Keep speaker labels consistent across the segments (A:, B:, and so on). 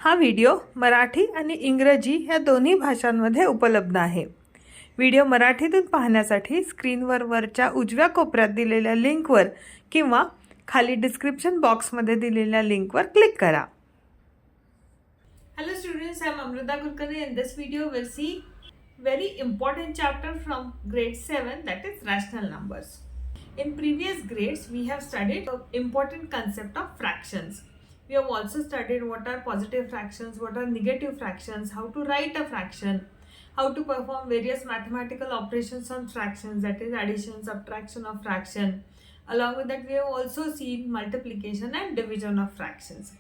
A: हा व्हिडिओ मराठी आणि इंग्रजी या दोन्ही भाषांमध्ये उपलब्ध आहे. व्हिडिओ मराठीतून पाहण्यासाठी स्क्रीनवर वरच्या उजव्या कोपऱ्यात दिलेल्या लिंकवर किंवा खाली डिस्क्रिप्शन बॉक्समध्ये दिलेल्या लिंकवर क्लिक करा. Hello students, I am Amrita Kulkarni and this video will see very important chapter from grade 7, that is rational numbers. In previous grades we have studied the important concept of fractions. We have also studied what are positive fractions, what are negative fractions, how to write a fraction, how to perform various mathematical operations on fractions, that is addition, subtraction of fraction. Along with that we have also seen multiplication and division of fractions.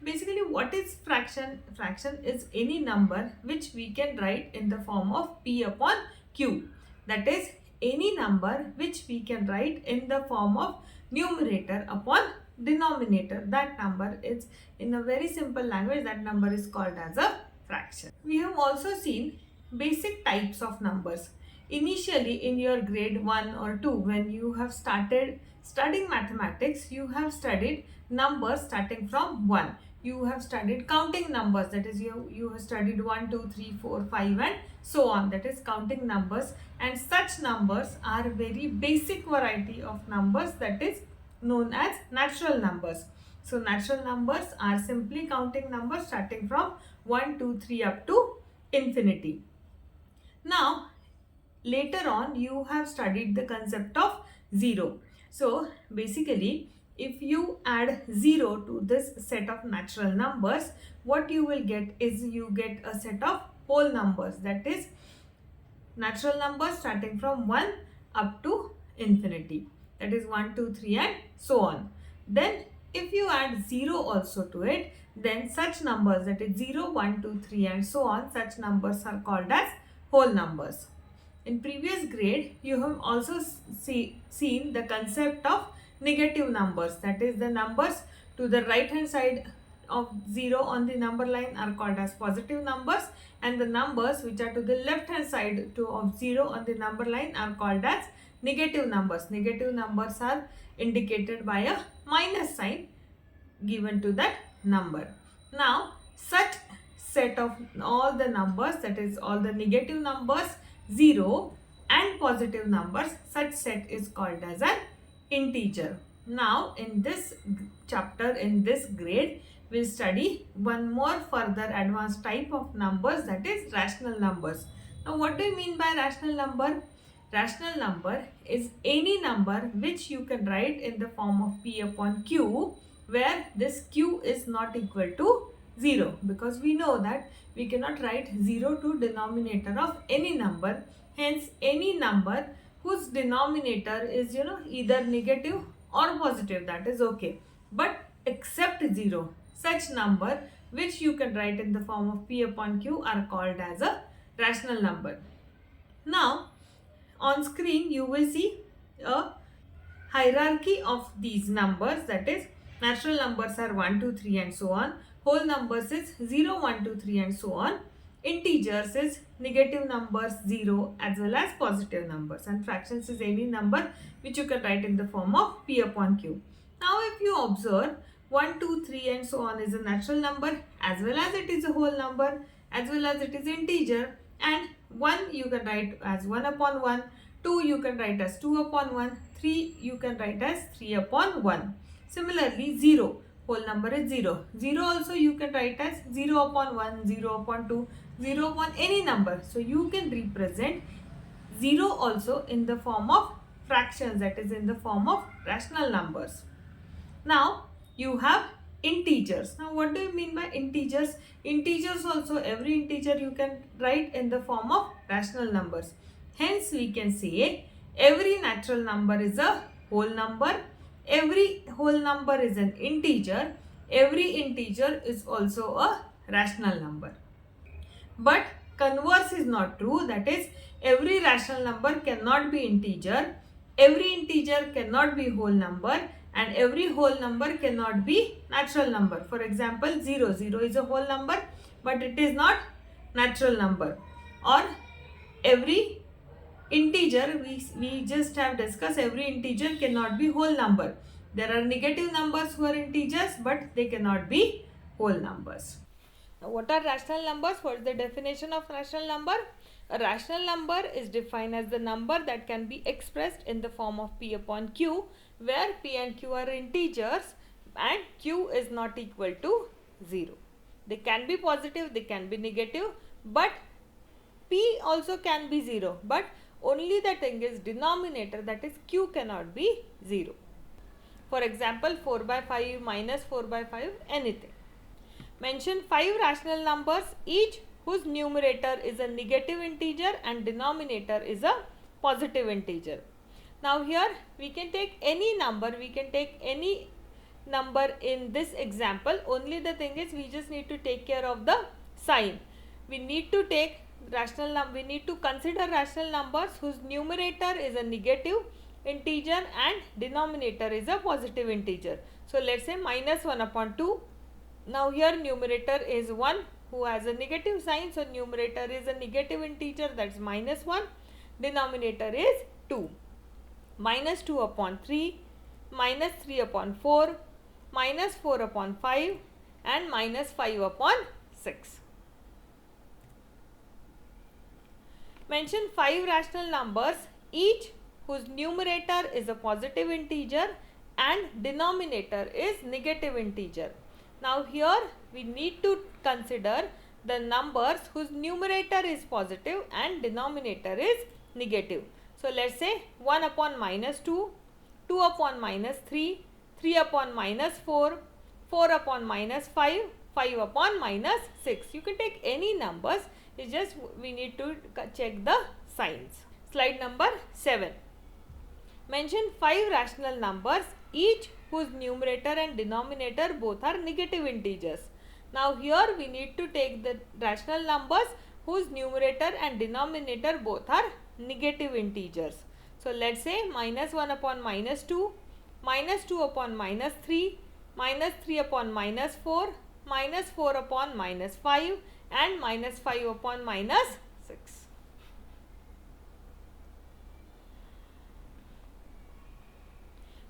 A: Basically, what is fraction? Fraction is any number which we can write in the form of P upon Q. That is any number which we can write in the form of numerator upon denominator. That number is, in a very simple language, that number is called as a fraction. We have also seen basic types of numbers. Initially in your grade 1 or 2, when you have started studying mathematics, you have studied numbers starting from 1. You have studied counting numbers, that is you have studied 1, 2, 3, 4, 5 and so on, that is counting numbers, and such numbers are very basic variety of numbers, that is known as natural numbers. So natural numbers are simply counting numbers starting from 1, 2, 3 up to infinity. Now later on you have studied the concept of 0. So basically if you add 0 to this set of natural numbers, what you will get is you get a set of whole numbers, that is natural numbers starting from 1 up to infinity, that is 1, 2, 3 and so on. Then if you add 0 also to it, then such numbers, that is 0, 1, 2, 3 and so on, such numbers are called as whole numbers. In previous grade you have also seen the concept of negative numbers, that is the numbers to the right hand side of 0 on the number line are called as positive numbers, and the numbers which are to the left hand side of 0 on the number line are called as negative numbers. Negative numbers are indicated by a minus sign given to that number. Now such set of all the numbers, that is all the negative numbers, 0 and positive numbers, such set is called as an integer. Now in this chapter, in this grade, we'll study one more further advanced type of numbers, that is rational numbers. Now what do you mean by rational number? Rational number is any number which you can write in the form of P upon Q, where this Q is not equal to 0, because we know that we cannot write 0 to denominator of any number. Hence any number whose denominator is either negative or positive, that is okay, but except 0, such number which you can write in the form of P upon Q are called as a rational number. Now on screen you will see a hierarchy of these numbers, that is natural numbers are 1, 2, 3 and so on, whole numbers is 0, 1, 2, 3 and so on, integers is negative numbers 0 as well as positive numbers, and fractions is any number which you can write in the form of P upon Q. Now if you observe 1, 2, 3 and so on is a natural number as well as it is a whole number as well as it is integer, and 1 you can write as 1 upon 1, 2 you can write as 2 upon 1, 3 you can write as 3 upon 1. Similarly 0, whole number is 0. 0 also you can write as 0 upon 1, 0 upon 2, 0 upon any number. So you can represent 0 also in the form of fractions, that is in the form of rational numbers. Now you have integers. Now what do you mean by integers? Integers also, every integer you can write in the form of rational numbers. Hence we can say every natural number is a whole number, every whole number is an integer, every integer is also a rational number. But converse is not true, that is every rational number cannot be integer, every integer cannot be whole number, and every whole number cannot be natural number. For example 0, 0 is a whole number but it is not natural number. Or every integer, we just have discussed, every integer cannot be whole number. There are negative numbers who are integers but they cannot be whole numbers. What are rational numbers? What is the definition of rational number? A rational number is defined as the number that can be expressed in the form of p upon q, where p and q are integers and q is not equal to 0. They can be positive, they can be negative, but p also can be 0, but only the thing is denominator, that is q, cannot be 0. For example, 4 by 5 minus 4 by 5, anything. Mention 5 rational numbers, each whose numerator is a negative integer and denominator is a positive integer. Now here we can take any number, in this example. Only the thing is we just need to take care of the sign. We need to consider rational numbers whose numerator is a negative integer and denominator is a positive integer. So let's say minus 1 upon 2. Now here numerator is 1 who has a negative sign, so numerator is a negative integer, that's minus 1. Denominator is 2. Minus 2 upon 3, minus 3 upon 4, minus 4 upon 5 and minus 5 upon 6. Mention 5 rational numbers, each whose numerator is a positive integer and denominator is negative integer. Now here we need to consider the numbers whose numerator is positive and denominator is negative. So let's say 1 upon minus 2, 2 upon minus 3, 3 upon minus 4, 4 upon minus 5, 5 upon minus 6. You can take any numbers, it's just we need to check the signs. Slide number 7. Mention 5 rational numbers, each whose numerator and denominator both are negative integers. Now here we need to take the rational numbers whose numerator and denominator both are negative integers. So let's say minus 1 upon minus 2, minus 2 upon minus 3, minus 3 upon minus 4, minus 4 upon minus 5 and minus 5 upon minus 6.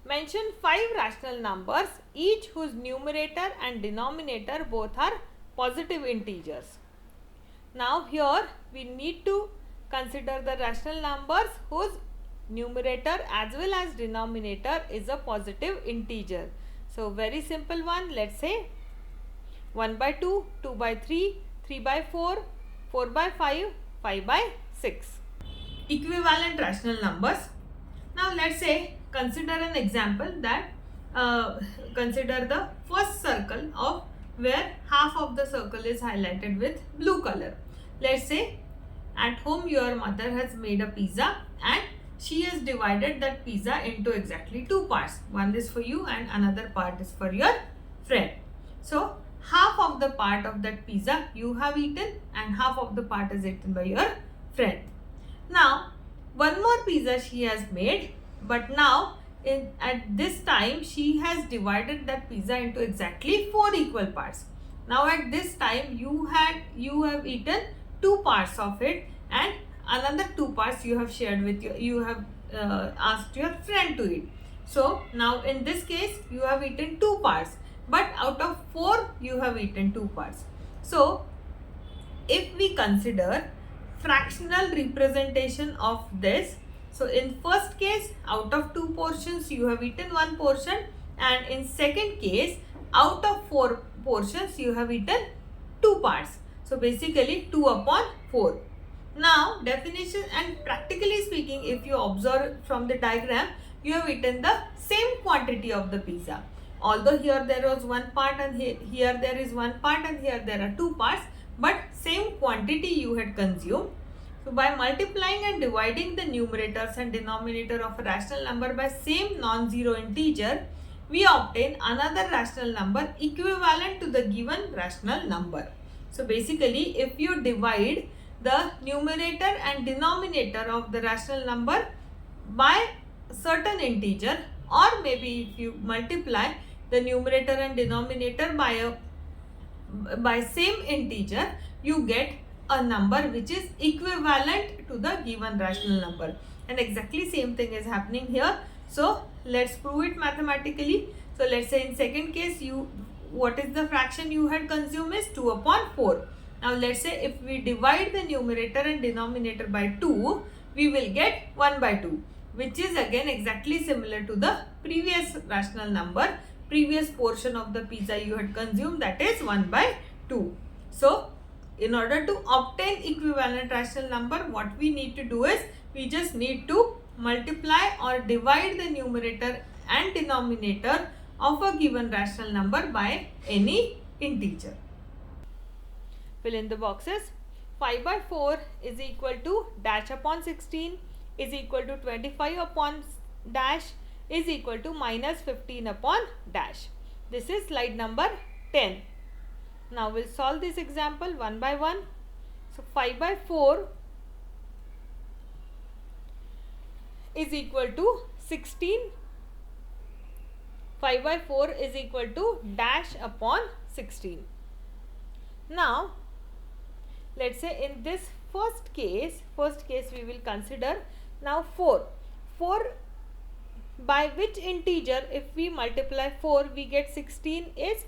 A: Mention 5 rational numbers, each whose numerator and denominator both are positive integers. Now here we need to consider the rational numbers whose numerator as well as denominator is a positive integer. So very simple one, let's say 1 by 2, 2 by 3, 3 by 4, 4 by 5, 5 by 6. Equivalent rational numbers. Now let's say consider an example that consider the first circle of where half of the circle is highlighted with blue color. Let's say at home your mother has made a pizza and she has divided that pizza into exactly 2 parts. One is for you and another part is for your friend. So half of the part of that pizza you have eaten and half of the part is eaten by your friend. Now one more pizza she has made, but now at this time she has divided that pizza into exactly 4 equal parts. Now at this time you have eaten 2 parts of it and another 2 parts you have shared with you have asked your friend to eat. So now in this case you have eaten 2 parts, but out of 4 you have eaten 2 parts. So if we consider fractional representation of this, so in first case out of 2 portions you have eaten 1 portion, and in second case out of 4 portions you have eaten 2 parts. So basically 2 upon 4. Now definition and practically speaking, if you observe from the diagram, you have eaten the same quantity of the pizza. Although here there was 1 part and here there is 1 part and here there are 2 parts, but same quantity you had consumed. So by multiplying and dividing the numerators and denominator of a rational number by same non-zero integer, we obtain another rational number equivalent to the given rational number. So basically if you divide the numerator and denominator of the rational number by certain integer, or maybe if you multiply the numerator and denominator by same integer, you get a number which is equivalent to the given rational number, and exactly same thing is happening here. So let's prove it mathematically. So let's say in second case what is the fraction you had consumed is 2 upon 4. Now let's say if we divide the numerator and denominator by 2, we will get 1 by 2, which is again exactly similar to the previous rational number, previous portion of the pizza you had consumed, that is 1 by 2. So in order to obtain equivalent rational number, what we need to do is we just need to multiply or divide the numerator and denominator of a given rational number by any integer. Fill in the boxes. 5 by 4 is equal to dash upon 16 is equal to 25 upon dash is equal to minus 15 upon dash. This is slide number 10. Now we'll solve this example one by one. So 5 by 4 is equal to 16. 5 by 4 is equal to dash upon 16. Now let's say in this first case we will consider now 4 by which integer if we multiply 4 we get 16 is,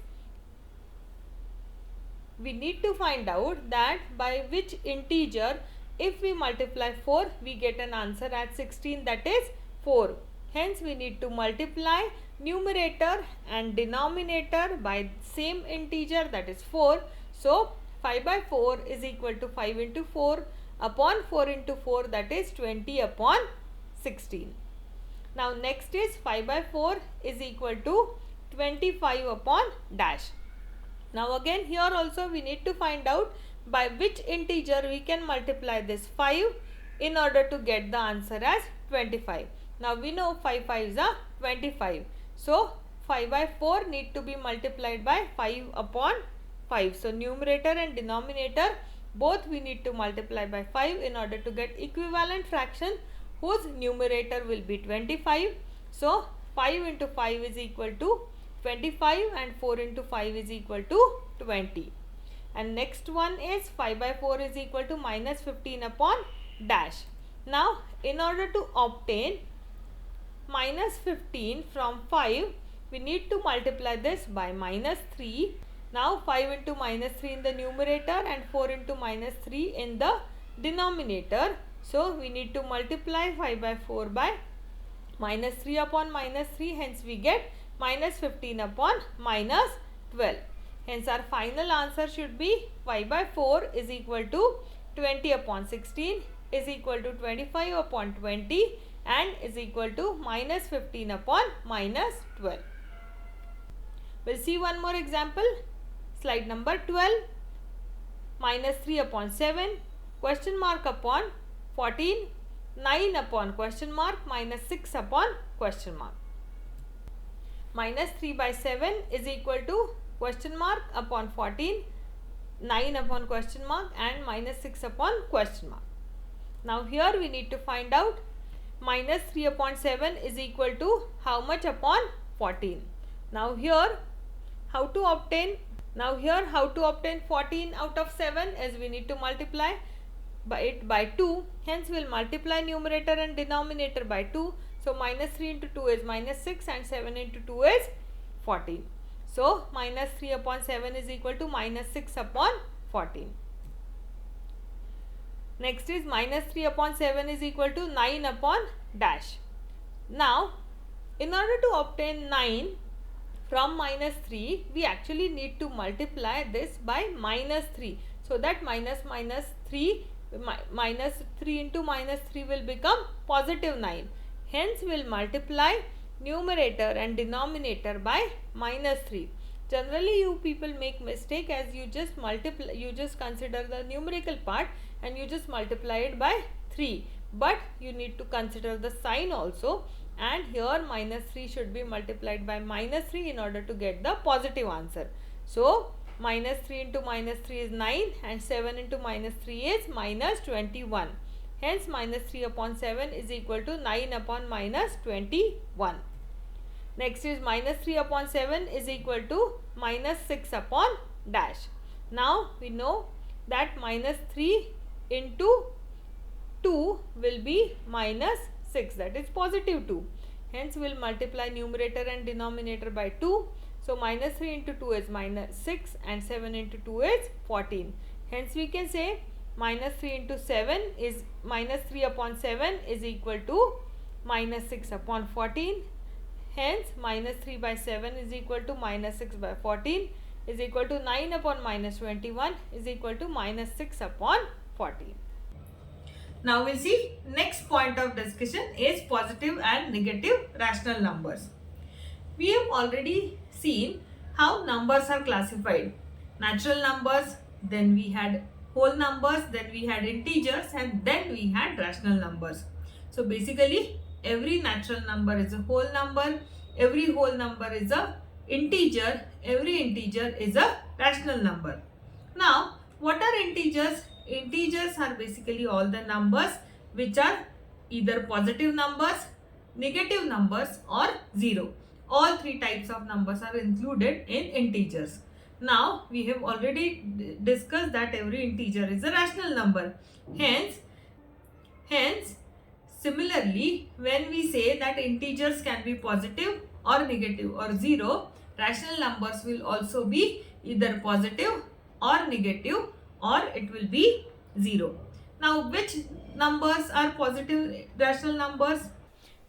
A: we need to find out that by which integer if we multiply 4 we get an answer as 16, that is 4. Hence we need to multiply numerator and denominator by same integer, that is 4. So 5 by 4 is equal to 5 into 4 upon 4 into 4, that is 20 upon 16. Now next is 5 by 4 is equal to 25 upon dash. Now again here also we need to find out by which integer we can multiply this 5 in order to get the answer as 25. Now we know 5 5s are 25. So 5 by 4 need to be multiplied by 5 upon 5. So numerator and denominator both we need to multiply by 5 in order to get equivalent fraction whose numerator will be 25. So 5 into 5 is equal to 25 and 4 into 5 is equal to 20. And next one is 5 by 4 is equal to minus 15 upon dash. Now in order to obtain minus 15 from 5, we need to multiply this by minus 3. Now 5 into minus 3 in the numerator and 4 into minus 3 in the denominator. So we need to multiply 5 by 4 by minus 3 upon minus 3. Hence we get minus 15 upon minus 12. Hence our final answer should be 5 by 4 is equal to 20 upon 16 is equal to 25 upon 20 and is equal to minus 15 upon minus 12. We'll see one more example. Slide number 12. Minus 3 upon 7, question mark upon 14, 9 upon question mark, minus 6 upon question mark. Minus 3 by 7 is equal to question mark upon 14, 9 upon question mark and minus 6 upon question mark. Now here we need to find out minus 3 upon 7 is equal to how much upon 14. Now here how to obtain 14 out of 7 is we need to multiply by it by 2. Hence we will multiply numerator and denominator by 2. So minus 3 into 2 is minus 6 and 7 into 2 is 14. So minus 3 upon 7 is equal to minus 6 upon 14. Next is minus 3 upon 7 is equal to 9 upon dash. Now in order to obtain 9 from minus 3, we actually need to multiply this by minus 3. So that minus 3 into minus 3 will become positive 9. Hence we will multiply numerator and denominator by minus 3. Generally you people make mistake as you just consider the numerical part and you just multiply it by 3. But you need to consider the sign also, and here minus 3 should be multiplied by minus 3 in order to get the positive answer. So minus 3 into minus 3 is 9 and 7 into minus 3 is minus 21. Hence minus 3 upon 7 is equal to 9 upon minus 21. Next is minus 3 upon 7 is equal to minus 6 upon dash. Now we know that minus 3 into 2 will be minus 6, that is positive 2. Hence we will multiply numerator and denominator by 2. So minus 3 into 2 is minus 6 and 7 into 2 is 14. Hence we can say minus 3 into 7 is minus 3 upon 7 is equal to minus 6 upon 14. Hence minus 3 by 7 is equal to minus 6 by 14 is equal to 9 upon minus 21 is equal to minus 6 upon 14. Now we'll see next point of discussion is positive and negative rational numbers. We have already seen how numbers are classified. Natural numbers, then we had whole numbers, then we had integers, and then we had rational numbers. So basically every natural number is a whole number, every whole number is a integer, every integer is a rational number. Now what are integers? Integers are basically all the numbers which are either positive numbers, negative numbers or 0. All three types of numbers are included in integers. Now we have already discussed that every integer is a rational number. Hence similarly, when we say that integers can be positive or negative or 0, rational numbers will also be either positive or negative or it will be 0. Now which numbers are positive rational numbers?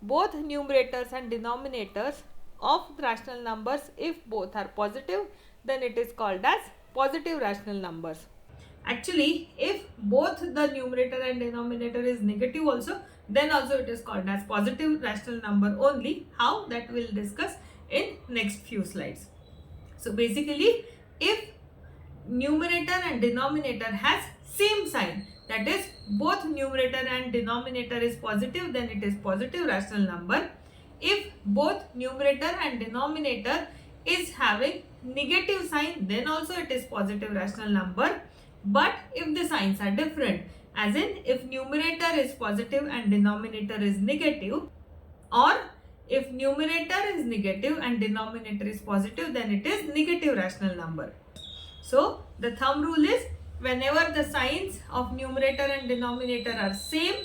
A: Both numerators and denominators of rational numbers, if both are positive, then it is called as positive rational numbers. Actually, if both the numerator and denominator is negative also, then also it is called as positive rational number only. How? That we'll discuss in next few slides. So basically, if numerator and denominator has same sign, that is both numerator and denominator is positive, then it is positive rational number. If both numerator and denominator is having negative sign, then also it is positive rational number. But if the signs are different, as in if numerator is positive and denominator is negative, or if numerator is negative and denominator is positive, then it is negative rational number. So the thumb rule is whenever the signs of numerator and denominator are same,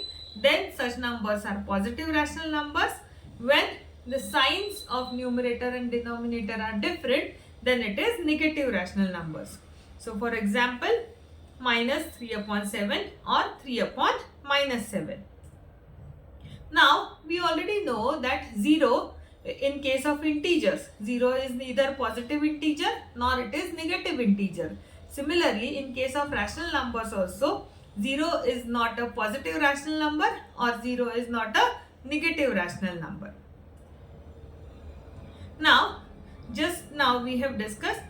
A: then such numbers are positive rational numbers. When the signs of numerator and denominator are different, then it is negative rational numbers. So for example, minus 3 upon 7 or 3 upon minus 7. Now we already know that 0 in case of integers, 0 is neither positive integer nor it is negative integer. Similarly, in case of rational numbers also, 0 is not a positive rational number or 0 is not a negative rational number. Now, just now we have discussed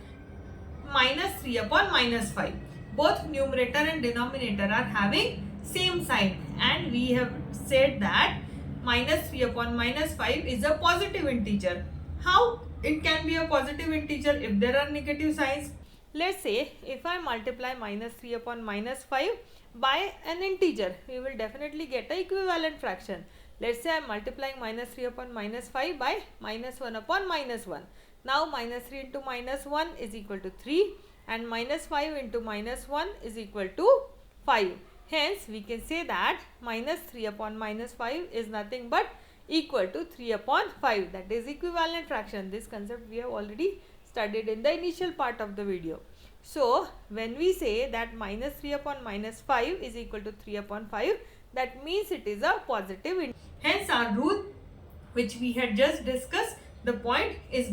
A: minus 3 upon minus 5. Both numerator and denominator are having same sign, and we have said that minus 3 upon minus 5 is a positive integer. How it can be a positive integer if there are negative signs? Let's say if I multiply minus 3 upon minus 5 by an integer, we will definitely get an equivalent fraction. Let's say I am multiplying minus 3 upon minus 5 by minus 1 upon minus 1. Now minus 3 into minus 1 is equal to 3 and minus 5 into minus 1 is equal to 5. Hence we can say that minus 3 upon minus 5 is nothing but equal to 3 upon 5, that is equivalent fraction. This concept we have already studied in the initial part of the video. So when we say that minus 3 upon minus 5 is equal to 3 upon 5, that means it is a positive. Hence our rule which we had just discussed, the point is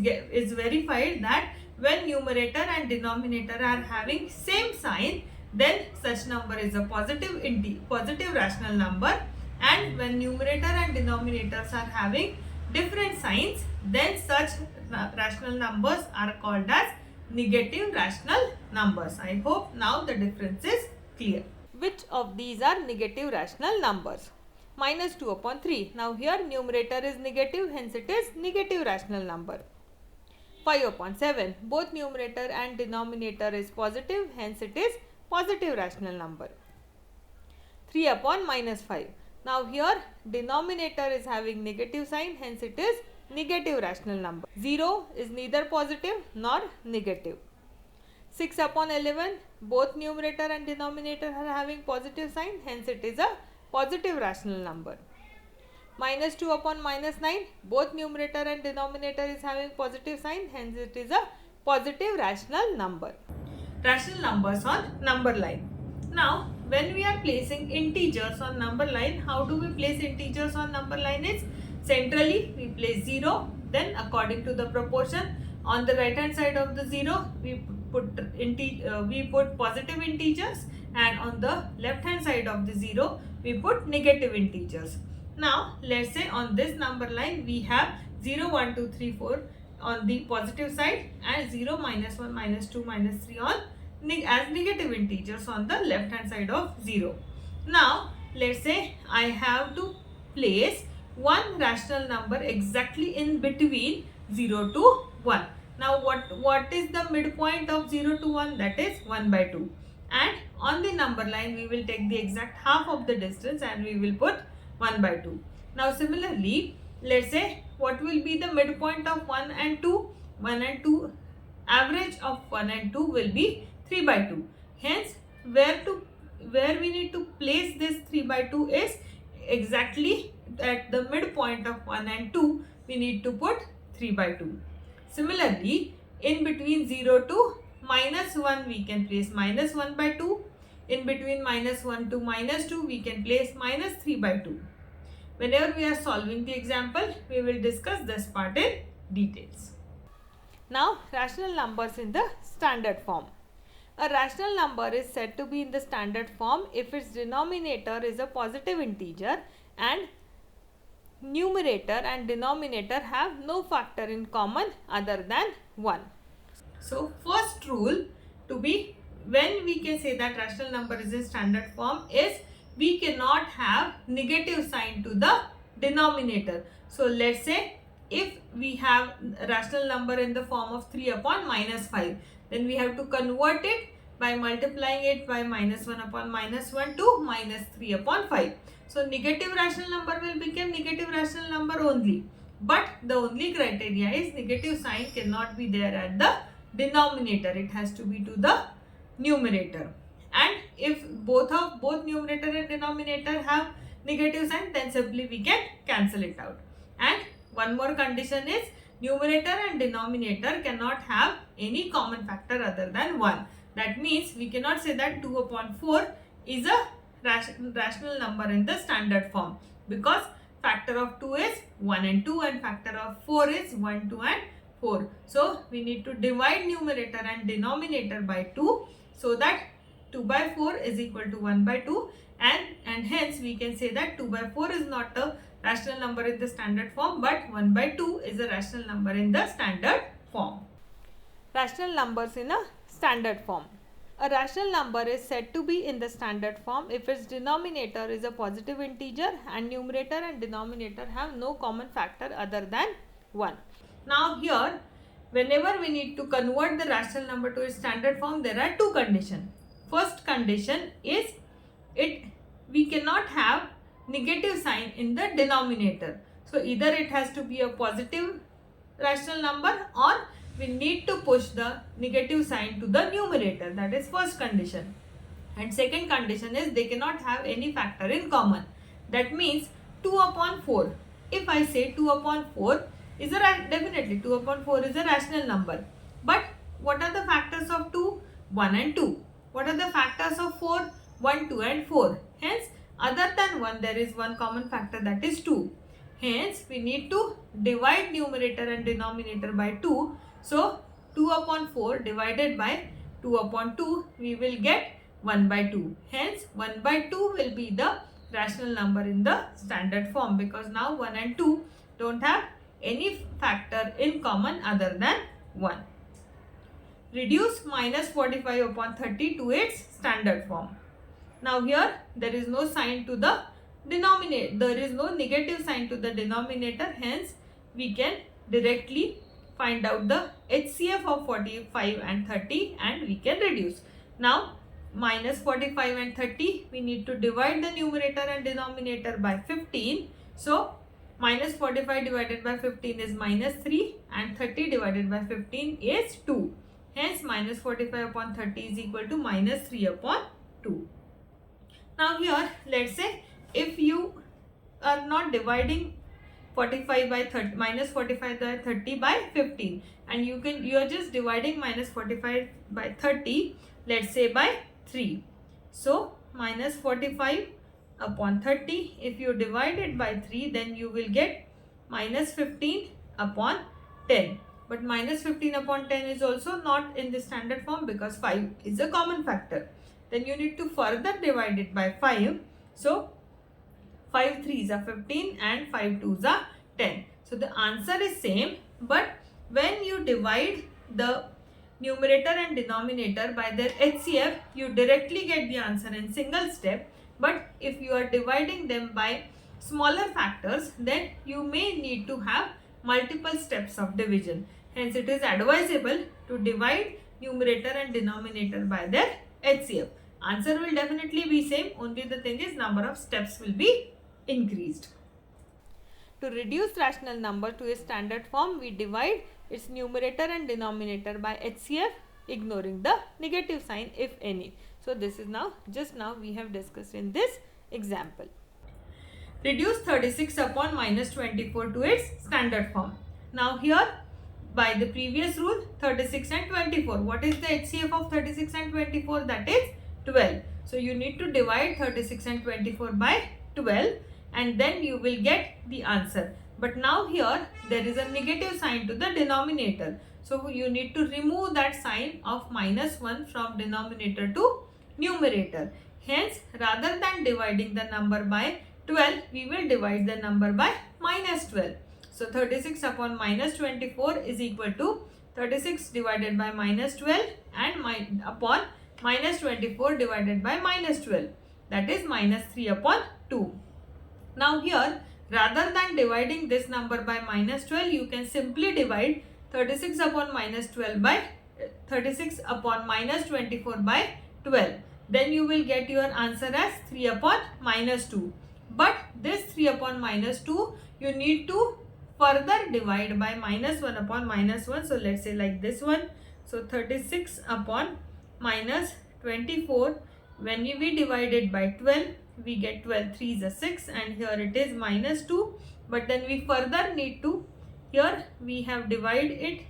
A: verified that when numerator and denominator are having same sign, then such number is a positive rational number, and when numerator and denominators are having different signs, then such rational numbers are called as negative rational numbers. I hope now the difference is clear. Which of these are negative rational numbers? Minus 2 upon 3. Now here numerator is negative, hence it is negative rational number. 5 upon 7. Both numerator and denominator is positive, hence it is positive rational number. 3 upon minus 5. Now here denominator is having negative sign, hence it is negative rational number. 0 is neither positive nor negative. 6 upon 11. Both numerator and denominator are having positive sign, hence it is a positive rational number. minus 2 upon minus 9, both numerator and denominator is having positive sign, hence it is a positive rational number. Rational numbers on number line. Now, when we are placing integers on number line, how do we place integers on number line? Is centrally we place 0, then according to the proportion on the right hand side of the 0 we put positive integers, and on the left hand side of the 0 we put negative integers. Now let's say on this number line we have 0, 1, 2, 3, 4 on the positive side and 0, minus 1, minus 2, minus 3 on as negative integers on the left hand side of 0. Now let's say I have to place one rational number exactly in between 0 to 1. Now what is the midpoint of 0 to 1? That is 1 by 2. And on the number line we will take the exact half of the distance and we will put 1 by 2. Now similarly, let's say what will be the midpoint of 1 and 2? 1 and 2, average of 1 and 2 will be 3 by 2. Hence where we need to place this 3 by 2 is exactly at the midpoint of 1 and 2 we need to put 3 by 2. Similarly, in between 0 to minus 1 we can place minus 1 by 2. In between minus 1 to minus 2 we can place minus 3 by 2. Whenever we are solving the example, we will discuss this part in details. Now, rational numbers in the standard form. A rational number is said to be in the standard form if its denominator is a positive integer and numerator and denominator have no factor in common other than 1. So, first rule to be when we can say that rational number is in standard form is we cannot have negative sign to the denominator. So, let's say if we have a rational number in the form of 3 upon minus 5, then we have to convert it by multiplying it by minus 1 upon minus 1 to minus 3 upon 5. So, negative rational number will become negative rational number only. But the only criteria is negative sign cannot be there at the denominator. It has to be to the numerator. And if both numerator and denominator have negative sign, then simply we can cancel it out. And one more condition is numerator and denominator cannot have any common factor other than 1. That means we cannot say that 2 upon 4 is a rational number in the standard form, because factor of 2 is 1 and 2 and factor of 4 is 1, 2 and 4. So we need to divide numerator and denominator by 2 so that 2 by 4 is equal to 1 by 2, and hence we can say that 2 by 4 is not a rational number in the standard form, but 1 by 2 is a rational number in the standard form. Rational numbers in a standard form. A rational number is said to be in the standard form if its denominator is a positive integer and numerator and denominator have no common factor other than 1. Now here, whenever we need to convert the rational number to its standard form, there are two conditions. First condition is we cannot have negative sign in the denominator. So either it has to be a positive rational number or we need to push the negative sign to the numerator. That is first condition. And second condition is they cannot have any factor in common. That means 2 upon 4. If I say 2 upon 4 is definitely 2 upon 4 is a rational number. But what are the factors of 2? 1 and 2. What are the factors of 4? 1, 2 and 4. Hence, other than 1 there is one common factor, that is 2. Hence, we need to divide numerator and denominator by 2. So, 2 upon 4 divided by 2 upon 2, we will get 1 by 2. Hence, 1 by 2 will be the rational number in the standard form, because now 1 and 2 don't have any factor in common other than 1. Reduce minus 45 upon 30 to its standard form. Now here there is no sign to the denominator, there is no negative sign to the denominator, hence we can directly find out the HCF of 45 and 30 and we can reduce. Now minus 45 and 30, we need to divide the numerator and denominator by 15. So minus 45 divided by 15 is minus 3 and 30 divided by 15 is 2. Hence minus 45 upon 30 is equal to minus 3 upon 2. Now here let's say if you are not dividing 45 by 30 minus 45 by 30 by 15, and you are just dividing minus 45 by 30, let's say by 3. So minus 45 upon 30, if you divide it by 3, then you will get minus 15 upon 10. But minus 15 upon 10 is also not in the standard form because 5 is a common factor. Then you need to further divide it by 5. So 5 3s are 15 and 5 2s are 10. So the answer is same, but when you divide the numerator and denominator by their HCF, you directly get the answer in single step. But if you are dividing them by smaller factors, then you may need to have multiple steps of division. Hence, it is advisable to divide numerator and denominator by their HCF. Answer will definitely be same, only the thing is number of steps will be increased. To reduce rational number to a standard form, we divide its numerator and denominator by HCF, ignoring the negative sign if any. So this is just now we have discussed in this example. Reduce 36 upon minus 24 to its standard form. Now here, by the previous rule, 36 and 24. What is the HCF of 36 and 24? That is 12. So you need to divide 36 and 24 by 12 and then you will get the answer. But now here there is a negative sign to the denominator. So you need to remove that sign of minus 1 from denominator to numerator. Hence, rather than dividing the number by 12, we will divide the number by minus 12. So 36 upon minus 24 is equal to 36 divided by minus 12 and upon minus 24 divided by minus 12. That is minus 3 upon 2. Now here, rather than dividing this number by minus 12, you can simply divide 36 upon minus 12 by 36 upon minus 24 by 12. Then you will get your answer as 3 upon minus 2. But this 3 upon minus 2, you need to further divide by minus 1 upon minus 1. So let's say like this one. So 36 upon minus 24. When we divide it by 12, we get 12 3 is 6 and here it is minus 2. But then we further need to, here we have divided it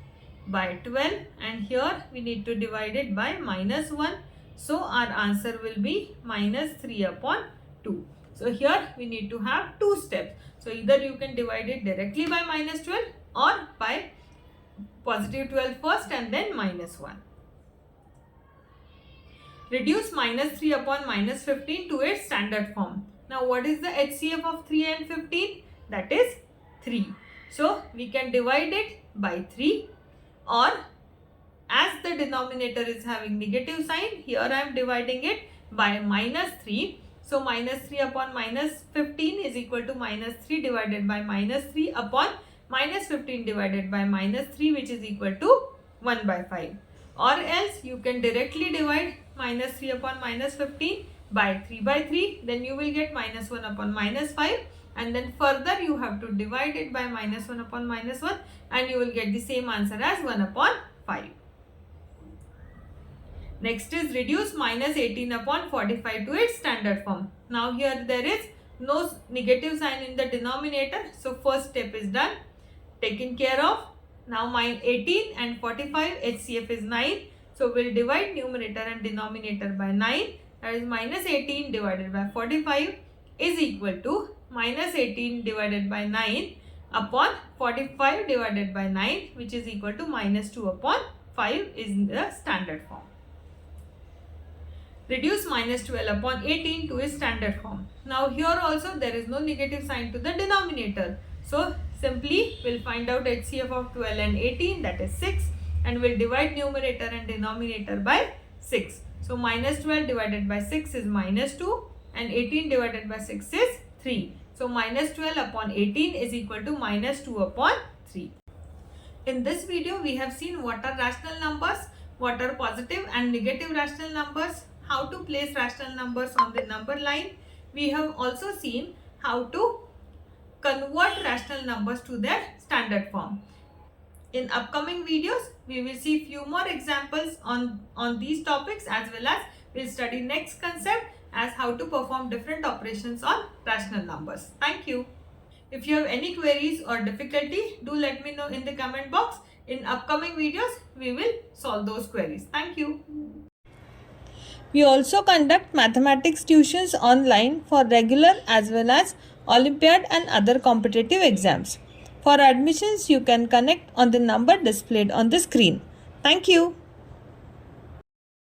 A: by 12 and here we need to divide it by minus 1. So our answer will be minus 3 upon 2. So here we need to have two steps. So either you can divide it directly by minus 12 or by positive 12 first and then minus 1. Reduce minus 3 upon minus 15 to its standard form. Now what is the HCF of 3 and 15? That is 3. So we can divide it by 3, or as the denominator is having negative sign, here I am dividing it by minus 3. So minus 3 upon minus 15 is equal to minus 3 divided by minus 3 upon minus 15 divided by minus 3, which is equal to 1 by 5. Or else you can directly divide minus 3 upon minus 15 by 3 by 3. Then you will get minus 1 upon minus 5. And then further you have to divide it by minus 1 upon minus 1. And you will get the same answer as 1 upon 5. Next is reduce minus 18 upon 45 to its standard form. Now here there is no negative sign in the denominator. So first step is done, taken care of. Now 18 and 45 HCF is 9. So we'll divide numerator and denominator by 9. That is minus 18 divided by 45 is equal to minus 18 divided by 9 upon 45 divided by 9, which is equal to minus 2 upon 5 is in the standard form. Reduce minus 12 upon 18 to its standard form. Now here also there is no negative sign to the denominator. So simply we'll find out HCF of 12 and 18, that is 6, and we'll divide numerator and denominator by 6. So minus 12 divided by 6 is minus 2 and 18 divided by 6 is 3. So minus 12 upon 18 is equal to minus 2 upon 3. In this video we have seen what are rational numbers, what are positive and negative rational numbers, how to place rational numbers on the number line. We have also seen how to convert rational numbers to their standard form. In upcoming videos, we will see few more examples on these topics, as well as we'll study next concept as how to perform different operations on rational numbers. Thank you. If you have any queries or difficulty, do let me know in the comment box. In upcoming videos, we will solve those queries. Thank you. We also conduct mathematics tuitions online for regular as well as Olympiad and other competitive exams. For admissions, you can connect on the number displayed on the screen. Thank you.